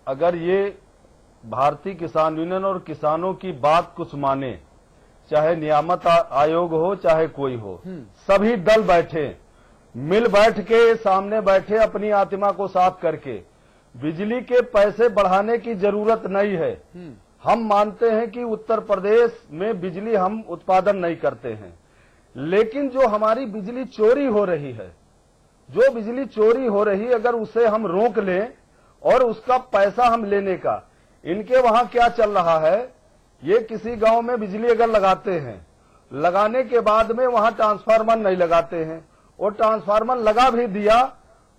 अगर ये भारतीय किसान यूनियन और किसानों की बात कुछ माने, चाहे नियामत आयोग हो चाहे कोई हो, सभी दल बैठे, मिल बैठ के सामने बैठे, अपनी आत्मा को साफ करके, बिजली के पैसे बढ़ाने की जरूरत नहीं है। हम मानते हैं कि उत्तर प्रदेश में बिजली हम उत्पादन नहीं करते हैं, लेकिन जो हमारी बिजली चोरी हो रही है, जो बिजली चोरी हो रही, अगर उसे हम रोक लें और उसका पैसा हम लेने का, इनके वहां क्या चल रहा है, ये किसी गांव में बिजली अगर लगाते हैं, लगाने के बाद में वहां ट्रांसफार्मर नहीं लगाते हैं, और ट्रांसफार्मर लगा भी दिया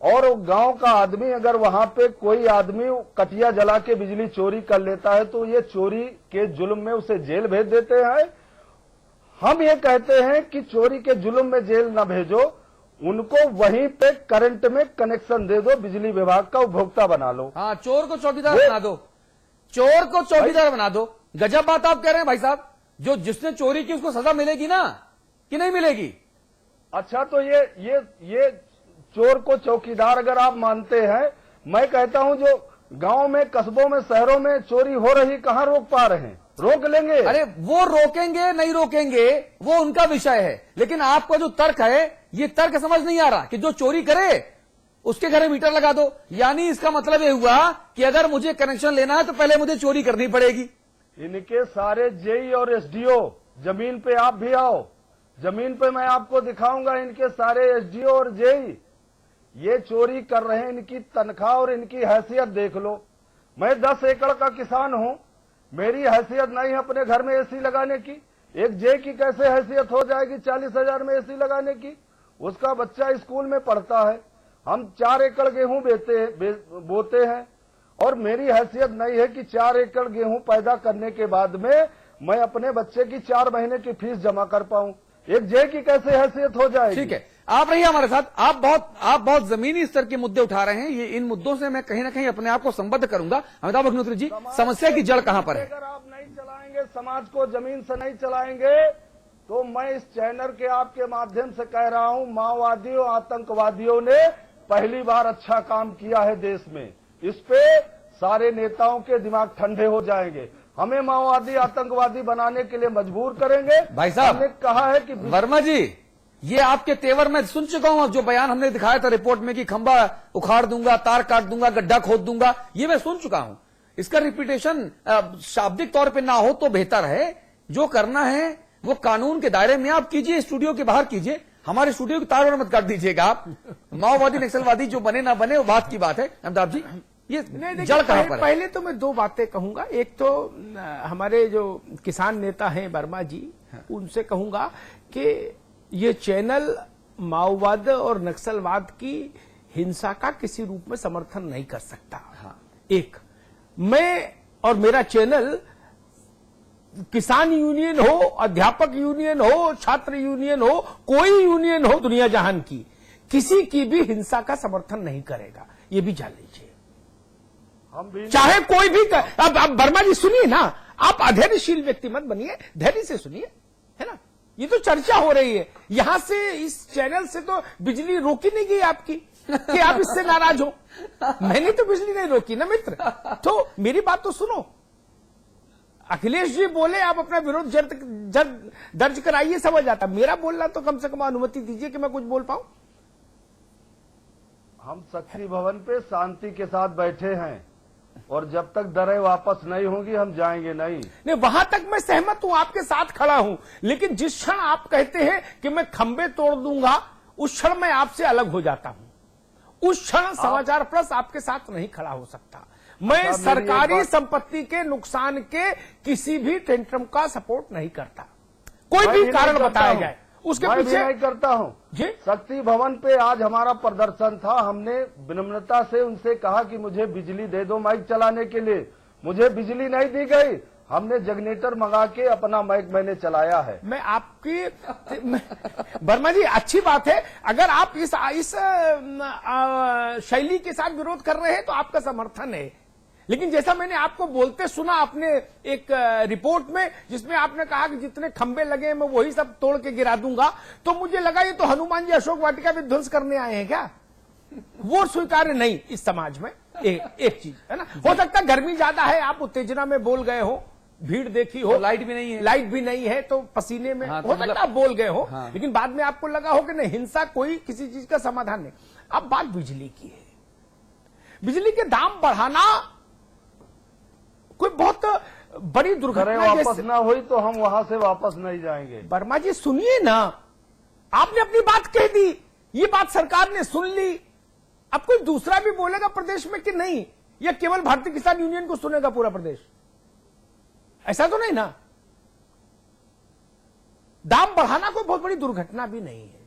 और गांव का आदमी अगर वहां पे कोई आदमी कटिया जला के बिजली चोरी कर लेता है तो ये चोरी के जुल्म में उसे जेल भेज देते हैं। हम ये कहते हैं कि चोरी के जुल्म में जेल न भेजो, उनको वहीं पे करंट में कनेक्शन दे दो, बिजली विभाग का उपभोक्ता बना लो। हाँ, चोर को चौकीदार बना दो, चोर को चौकीदार बना दो। गजब बात आप कह रहे हैं भाई साहब। जो जिसने चोरी की उसको सजा मिलेगी ना, कि नहीं मिलेगी? अच्छा, तो ये चोर को चौकीदार अगर आप मानते हैं, मैं कहता हूं जो गांव में, कस्बों में, शहरों में चोरी हो रही, कहां रोक पा रहे हैं? रोक लेंगे। अरे वो रोकेंगे नहीं रोकेंगे वो उनका विषय है, लेकिन आपका जो तर्क है ये तर्क समझ नहीं आ रहा कि जो चोरी करे उसके घर मीटर लगा दो। यानी इसका मतलब ये हुआ कि अगर मुझे कनेक्शन लेना है तो पहले मुझे चोरी करनी पड़ेगी। इनके सारे जेई और एसडीओ, जमीन पे आप भी आओ, जमीन पे मैं आपको दिखाऊंगा, इनके सारे एसडीओ और जेई ये चोरी कर रहे हैं। इनकी तनख्वाह और इनकी हैसियत देख लो। मैं 10 एकड़ का किसान हूं, मेरी हैसियत नहीं है अपने घर में एसी लगाने की। एक जे की कैसे हैसियत हो जाएगी 40,000 में एसी लगाने की? उसका बच्चा स्कूल में पढ़ता है। हम 4 एकड़ गेहूं बोते हैं और मेरी हैसियत नहीं है कि 4 एकड़ गेहूं पैदा करने के बाद में मैं अपने बच्चे की 4 महीने की फीस जमा कर पाऊं। एक जे की कैसे हैसियत हो जाएगी? ठीक है, आप रहिए हमारे साथ। आप बहुत जमीनी स्तर के मुद्दे उठा रहे हैं। ये इन मुद्दों से मैं कहीं ना कहीं अपने आप को संबद्ध करूंगा। अमिताभ अग्निहोत्री जी, समस्या की जड़ कहां पर है? अगर आप नहीं चलाएंगे, समाज को जमीन से नहीं चलाएंगे, तो मैं इस चैनल के आपके माध्यम से कह रहा हूं, माओवादियों, आतंकवादियों ने पहली बार अच्छा काम किया है देश में। इस पे सारे नेताओं के दिमाग ठंडे हो जाएंगे। हमें माओवादी, आतंकवादी बनाने के लिए मजबूर करेंगे। भाई साहब, हमने कहा है कि वर्मा जी, ये आपके तेवर में सुन चुका हूं। जो बयान हमने दिखाया था रिपोर्ट में कि खंबा उखाड़ दूंगा, तार काट दूंगा, गड्ढा खोद दूंगा, ये मैं सुन चुका हूं। इसका रिपीटेशन शाब्दिक तौर पे ना हो तो बेहतर है। जो करना है वो कानून के दायरे में आप कीजिए, स्टूडियो के बाहर कीजिए। हमारे स्टूडियो की तार मत काट दीजिएगा आप। माओवादी, नक्सलवादी जो बने ना बने वो बात की बात है। अमिताभ जी, ये जड़ कहां पर है? पहले तो मैं 2 बातें कहूंगा। एक तो हमारे जो किसान नेता हैं वर्मा जी, उनसे कहूंगा कि ये चैनल माओवाद और नक्सलवाद की हिंसा का किसी रूप में समर्थन नहीं कर सकता। हाँ। एक, मैं और मेरा चैनल किसान यूनियन हो, अध्यापक यूनियन हो, छात्र यूनियन हो, कोई यूनियन हो दुनिया जहान की, किसी की भी हिंसा का समर्थन नहीं करेगा। ये भी जान लीजिए। हम भी चाहे कोई भी अब वर्मा जी सुनिए ना, आप अधैर्यशील व्यक्ति मत बनिए, धैर्य से सुनिए, है ना। ये तो चर्चा हो रही है यहां से, इस चैनल से तो बिजली रोकी नहीं गई आपकी कि आप इससे नाराज हो। मैंने तो बिजली नहीं रोकी ना मित्र। तो मेरी बात तो सुनो। अखिलेश जी बोले आप अपना विरोध दर्ज कराइए, समझ आता। मेरा बोलना तो कम से कम अनुमति दीजिए कि मैं कुछ बोल पाऊं। हम शक्ति भवन पे शांति के साथ बैठे हैं और जब तक दरें वापस नहीं होंगी हम जाएंगे नहीं। वहां तक मैं सहमत हूं, आपके साथ खड़ा हूं। लेकिन जिस क्षण आप कहते हैं कि मैं खंबे तोड़ दूंगा, उस क्षण मैं आपसे अलग हो जाता हूं। उस क्षण समाचार प्लस आपके साथ नहीं खड़ा हो सकता। मैं सरकारी संपत्ति के नुकसान के किसी भी टेंट्रम का सपोर्ट नहीं करता। कोई भी कारण बताया जाए उसके पीछे नहीं करता हूं जी। शक्ति भवन पे आज हमारा प्रदर्शन था। हमने विनम्रता से उनसे कहा कि मुझे बिजली दे दो माइक चलाने के लिए। मुझे बिजली नहीं दी गई। हमने जनरेटर मंगा के अपना माइक मैंने चलाया है। मैं आपकी वर्मा जी, अच्छी बात है। अगर आप इस शैली के साथ विरोध कर रहे हैं तो आपका समर्थन है। लेकिन जैसा मैंने आपको बोलते सुना अपने एक रिपोर्ट में, जिसमें आपने कहा कि जितने खंबे लगे मैं वही सब तोड़ के गिरा दूंगा, तो मुझे लगा ये तो हनुमान जी अशोक वाटिका भी ध्वंस करने आए हैं क्या? वो स्वीकार्य नहीं इस समाज में। एक चीज है ना, हो सकता है गर्मी ज्यादा है, आप उत्तेजना में बोल गए हो, भीड़ देखी हो, तो लाइट भी नहीं है, लाइट भी नहीं है तो पसीने में हाँ, हो तो सकता मतलब- है आप बोल गए हो, हाँ। लेकिन बाद में आपको लगा हो कि नहीं, हिंसा कोई किसी चीज का समाधान नहीं। अब बात बिजली की है। बिजली के दाम बढ़ाना कोई बहुत बड़ी अरे दुर्घटना वापस जैसे। ना हुई तो हम वहां से वापस नहीं जाएंगे। वर्मा जी सुनिए ना, आपने अपनी बात कह दी, ये बात सरकार ने सुन ली, अब कोई दूसरा भी बोलेगा प्रदेश में कि नहीं, या केवल भारतीय किसान यूनियन को सुनेगा पूरा प्रदेश? ऐसा तो नहीं ना। दाम बढ़ाना कोई बहुत बड़ी दुर्घटना भी नहीं है।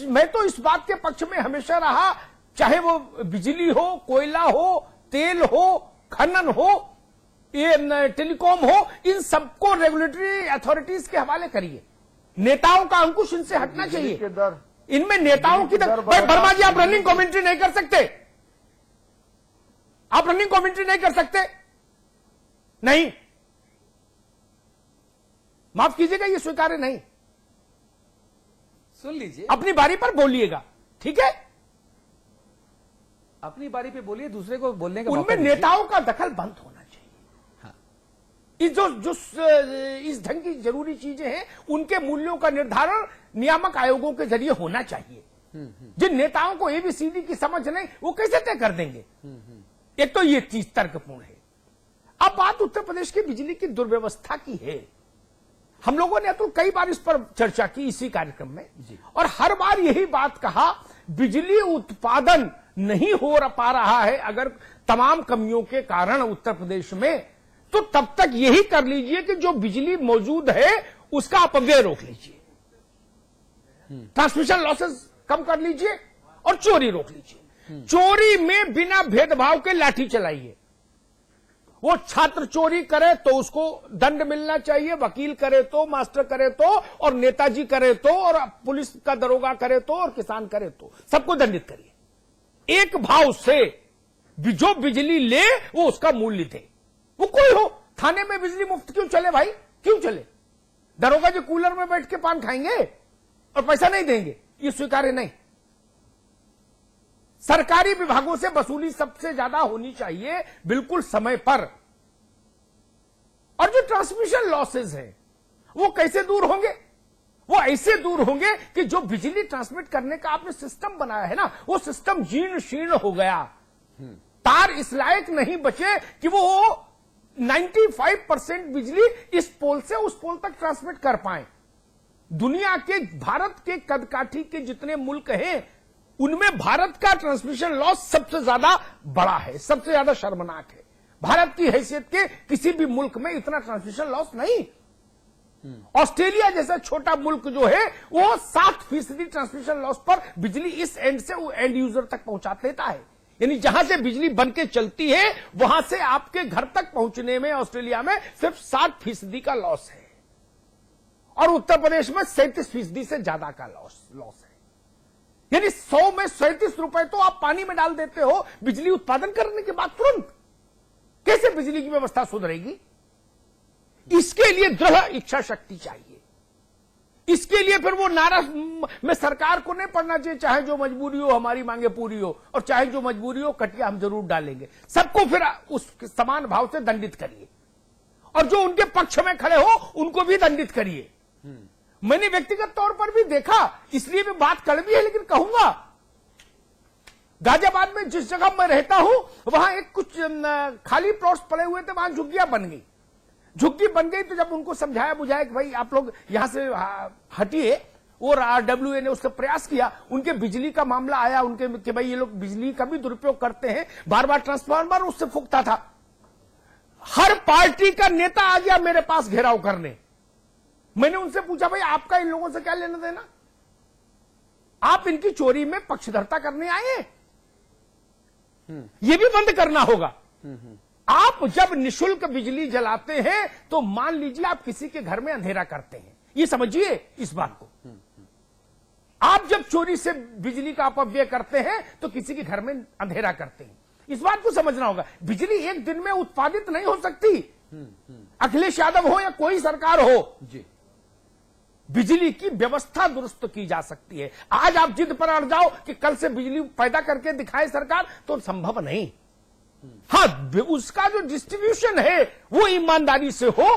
मैं तो इस बात के पक्ष में हमेशा रहा, चाहे वो बिजली हो, कोयला हो, तेल हो, खनन हो, ये टेलीकॉम हो, इन सबको रेगुलेटरी अथॉरिटीज के हवाले करिए। नेताओं का अंकुश इनसे हटना बिजली चाहिए। के दर, इनमें नेताओं की दर भाई वर्मा जी, आप बढ़ा- रनिंग कमेंट्री नहीं कर सकते, आप रनिंग कमेंट्री नहीं कर सकते, नहीं, माफ कीजिएगा, ये स्वीकार्य नहीं। सुन लीजिए, अपनी बारी पर बोलिएगा, ठीक है? अपनी बारी पे बोलिए, दूसरे को बोलने का मौका उनमें दीजिए। नेताओं का दखल बंद होना चाहिए। हाँ। इस जो इस ढंग की जरूरी चीजें हैं, उनके मूल्यों का निर्धारण नियामक आयोगों के जरिए होना चाहिए। जिन नेताओं को एबीसीडी की समझ नहीं, वो कैसे तय कर देंगे? एक तो ये चीज तर्कपूर्ण है। अब बात उत्तर प्रदेश की बिजली की दुर्व्यवस्था की है। हम लोगों ने तो कई बार इस पर चर्चा की इसी कार्यक्रम में, और हर बार यही बात कहा, बिजली उत्पादन नहीं हो पा रहा है अगर तमाम कमियों के कारण उत्तर प्रदेश में, तो तब तक यही कर लीजिए कि जो बिजली मौजूद है उसका अपव्यय रोक लीजिए, ट्रांसमिशन लॉसेस कम कर लीजिए और चोरी रोक लीजिए। चोरी में बिना भेदभाव के लाठी चलाइए। वो छात्र चोरी करे तो उसको दंड मिलना चाहिए, वकील करे तो, मास्टर करे तो, और नेताजी करे तो, और पुलिस का दरोगा करे तो, और किसान करे तो, सबको दंडित करिए। एक भाव से जो बिजली ले वो उसका मूल्य दे। वो कोई हो, थाने में बिजली मुफ्त क्यों चले भाई, क्यों चले? दरोगा जी कूलर में बैठ के पान खाएंगे और पैसा नहीं देंगे, ये स्वीकार्य नहीं। सरकारी विभागों से वसूली सबसे ज्यादा होनी चाहिए, बिल्कुल समय पर। और जो ट्रांसमिशन लॉसेज हैं वो कैसे दूर होंगे? वो ऐसे दूर होंगे कि जो बिजली ट्रांसमिट करने का आपने सिस्टम बनाया है ना, वो सिस्टम जीर्ण शीर्ण हो गया। तार इस लायक नहीं बचे कि वो 95% बिजली इस पोल से उस पोल तक ट्रांसमिट कर पाए। दुनिया के, भारत के कदकाठी के जितने मुल्क हैं, उनमें भारत का ट्रांसमिशन लॉस सबसे ज्यादा बड़ा है, सबसे ज्यादा शर्मनाक है। भारत की हैसियत के किसी भी मुल्क में इतना ट्रांसमिशन लॉस नहीं। ऑस्ट्रेलिया जैसा छोटा मुल्क जो है, वो 7% ट्रांसमिशन लॉस पर बिजली इस एंड से वो एंड यूजर तक पहुंचा देता है। यानी जहां से बिजली बन के चलती है, वहां से आपके घर तक पहुंचने में ऑस्ट्रेलिया में सिर्फ 60% का लॉस है, और उत्तर प्रदेश में 37% से ज्यादा का लॉस है। यानी 100 में 37 रुपए तो आप पानी में डाल देते हो बिजली उत्पादन करने के बाद तुरंत। कैसे बिजली की व्यवस्था सुधरेगी? इसके लिए दृढ़ इच्छा शक्ति चाहिए। इसके लिए फिर वो नारा में सरकार को नहीं पड़ना चाहिए, चाहे जो मजबूरी हो हमारी मांगे पूरी हो, और चाहे जो मजबूरी हो कटिया हम जरूर डालेंगे। सबको फिर उस समान भाव से दंडित करिए, और जो उनके पक्ष में खड़े हो उनको भी दंडित करिए। मैंने व्यक्तिगत तौर पर भी देखा, इसलिए भी बात कड़वी है लेकिन कहूंगा, गाजियाबाद में जिस जगह मैं रहता हूं वहां एक कुछ खाली प्लॉट्स पड़े हुए थे, वहां झुग्गियां बन गई। झुग्गी बन गई तो जब उनको समझाया बुझाया कि भाई आप लोग यहां से हटिए, और RWA ने उसका प्रयास किया, उनके बिजली का मामला आया उनके कि भाई ये लोग बिजली का भी दुरुपयोग करते हैं, बार बार ट्रांसफार्मर उससे फूकता था। हर पार्टी का नेता आ गया मेरे पास घेराव करने। मैंने उनसे पूछा भाई आपका इन लोगों से क्या लेना देना, आप इनकी चोरी में पक्षधरता करने आए हैं, ये भी बंद करना होगा। आप जब निशुल्क बिजली जलाते हैं तो मान लीजिए आप किसी के घर में अंधेरा करते हैं, ये समझिए इस बात को। आप जब चोरी से बिजली का अपव्यय करते हैं तो किसी के घर में अंधेरा करते हैं, इस बात को समझना होगा। बिजली एक दिन में उत्पादित नहीं हो सकती, अखिलेश यादव हो या कोई सरकार हो। जी। बिजली की व्यवस्था दुरुस्त की जा सकती है। आज आप जिद पर अड़ जाओ कि कल से बिजली पैदा करके दिखाए सरकार, तो संभव नहीं। हाँ, उसका जो डिस्ट्रीब्यूशन है वो ईमानदारी से हो,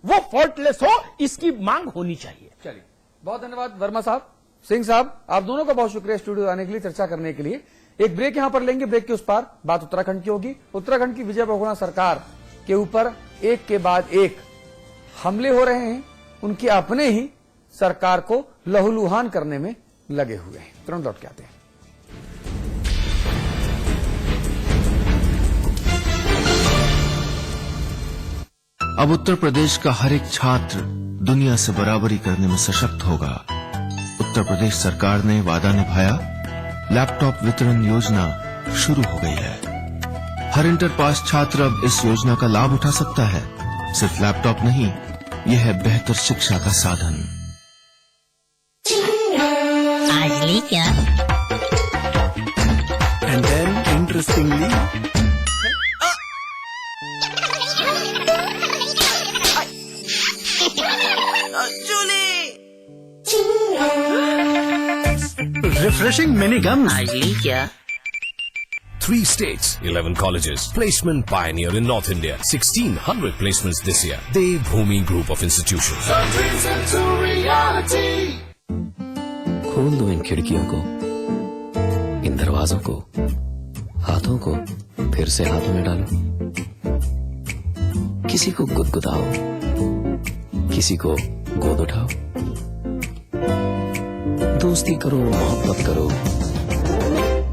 वो फॉल्टलेस हो, इसकी मांग होनी चाहिए। चलिए, बहुत धन्यवाद वर्मा साहब, सिंह साहब, आप दोनों का बहुत शुक्रिया स्टूडियो आने के लिए, चर्चा करने के लिए। एक ब्रेक यहां पर लेंगे, ब्रेक के उस पार बात उत्तराखंड की होगी। उत्तराखंड की विजय बहुगुणा सरकार के ऊपर एक के बाद एक हमले हो रहे हैं, उनके अपने ही सरकार को लहूलुहान करने में लगे हुए हैं। तुरंत लौट के आते हैं। अब उत्तर प्रदेश का हर एक छात्र दुनिया से बराबरी करने में सशक्त होगा। उत्तर प्रदेश सरकार ने वादा निभाया, लैपटॉप वितरण योजना शुरू हो गई है। हर इंटर पास छात्र अब इस योजना का लाभ उठा सकता है। सिर्फ लैपटॉप नहीं, यह है बेहतर शिक्षा का साधन। आज ली क्या? And then interestingly, refreshing mini gums. आज ली क्या? 3 states, 11 colleges. Placement pioneer in North India. 1,600 placements this year. Devbhoomi Group of Institutions. खोल दो इन खिड़कियों को, इन दरवाजों को, हाथों को फिर से हाथों में डालो। किसी को गुदगुदाओ, किसी को गोद उठाओ। दोस्ती करो, मोहब्बत करो।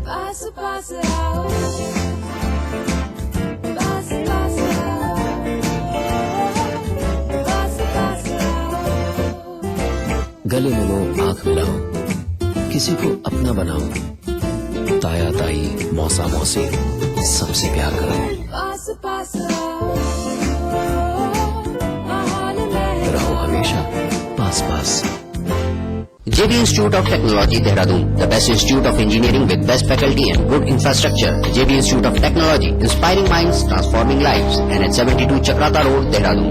पास पास आओ, पास पास आओ, पास पास आओ। गले मिलो, आंख मिलाओ, किसी को अपना बनाओ। ताया ताई, मौसा मौसी, सबसे प्यार करो। पास पास आओ, रहो हमेशा पास पास। JB Institute of Technology, Dehradun, the best institute of engineering with best faculty and good infrastructure. JB Institute of Technology, inspiring minds, transforming lives. And at 72 Chakrata Road, Dehradun.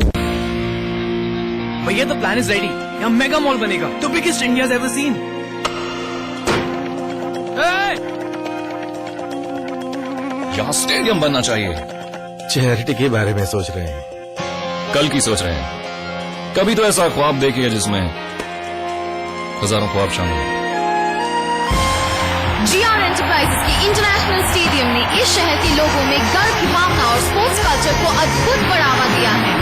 भैया the plan is ready. यहाँ mega mall बनेगा, the biggest India's ever seen. यहाँ stadium बनना चाहिए। Charity के बारे में सोच रहे हैं। कल की सोच रहे हैं। कभी तो ऐसा ख्वाब देखिए जिसमें हजारों ख्वाब शामिल हैं। GR एंटरप्राइजेस के इंटरनेशनल स्टेडियम ने इस शहर के लोगों में गर्व की भावना और स्पोर्ट्स कल्चर को अद्भुत बढ़ावा दिया है।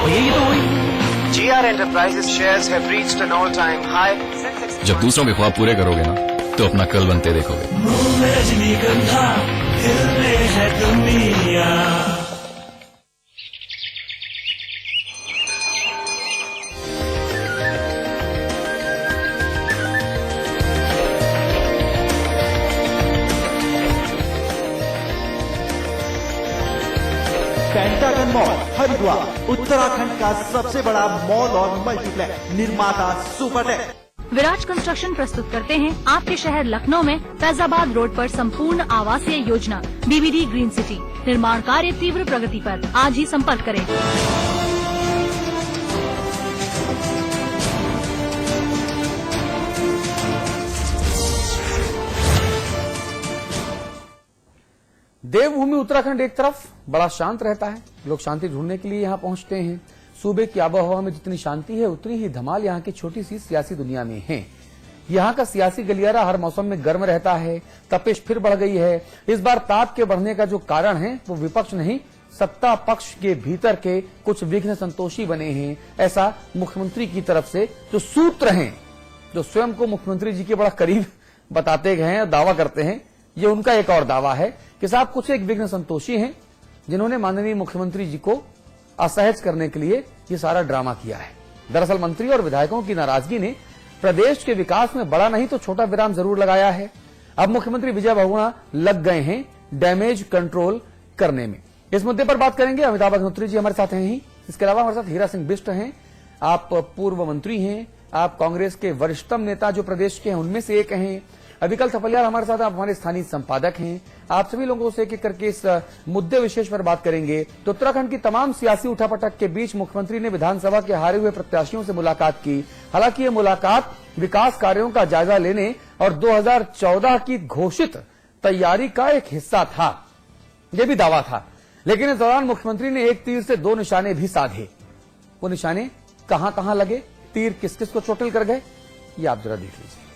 भैया ये तो वही GR Enterprises shares have reached an all-time high. जब दूसरों के ख्वाब पूरे करोगे ना, तो अपना कल बनते देखोगे। पेंटागन मॉल हरिद्वार उत्तराखंड का सबसे बड़ा मॉल और मल्टीप्लेक्स निर्माता सुपरटेक। विराज कंस्ट्रक्शन प्रस्तुत करते हैं आपके शहर लखनऊ में फैजाबाद रोड पर संपूर्ण आवासीय योजना BBD ग्रीन सिटी। निर्माण कार्य तीव्र प्रगति पर। आज ही संपर्क करें। देवभूमि उत्तराखंड एक तरफ बड़ा शांत रहता है, लोग शांति ढूंढने के लिए यहाँ पहुंचते हैं। सूबे की आबोहवा में जितनी शांति है उतनी ही धमाल यहाँ की छोटी सी सियासी दुनिया में है। यहाँ का सियासी गलियारा हर मौसम में गर्म रहता है। तपिश फिर बढ़ गई है। इस बार ताप के बढ़ने का जो कारण है वो विपक्ष नहीं, सत्ता पक्ष के भीतर के कुछ विघ्न संतोषी बने हैं। ऐसा मुख्यमंत्री की तरफ से जो सूत्र हैं, जो स्वयं को मुख्यमंत्री जी के बड़ा करीब बताते गए हैं, दावा करते हैं, ये उनका एक और दावा है कि साहब कुछ एक विघ्न संतोषी हैं जिन्होंने माननीय मुख्यमंत्री जी को असहज करने के लिए ये सारा ड्रामा किया है। दरअसल मंत्री और विधायकों की नाराजगी ने प्रदेश के विकास में बड़ा नहीं तो छोटा विराम जरूर लगाया है। अब मुख्यमंत्री विजय बहुगुणा लग गए हैं डैमेज कंट्रोल करने में। इस मुद्दे पर बात करेंगे। अमिताभ अग्निहोत्री जी हमारे साथ हैं ही। इसके अलावा हमारे साथ हीरा सिंह बिष्ट हैं। आप पूर्व मंत्री हैं, आप कांग्रेस के वरिष्ठतम नेता जो प्रदेश के हैं उनमें से एक हैं। विकल्प थपलियाल हमारे साथ, आप हमारे स्थानीय संपादक हैं। आप सभी लोगों से एक एक करके इस मुद्दे विशेष पर बात करेंगे। तो उत्तराखंड की तमाम सियासी उठापटक के बीच मुख्यमंत्री ने विधानसभा के हारे हुए प्रत्याशियों से मुलाकात की। हालांकि ये मुलाकात विकास कार्यों का जायजा लेने और 2014 की घोषित तैयारी का एक हिस्सा था, यह भी दावा था। लेकिन इस दौरान मुख्यमंत्री ने एक तीर से 2 निशाने भी साधे। वो निशाने कहां कहां लगे, तीर किस किस को चोटिल कर गए, ये आप जरा देख लीजिए।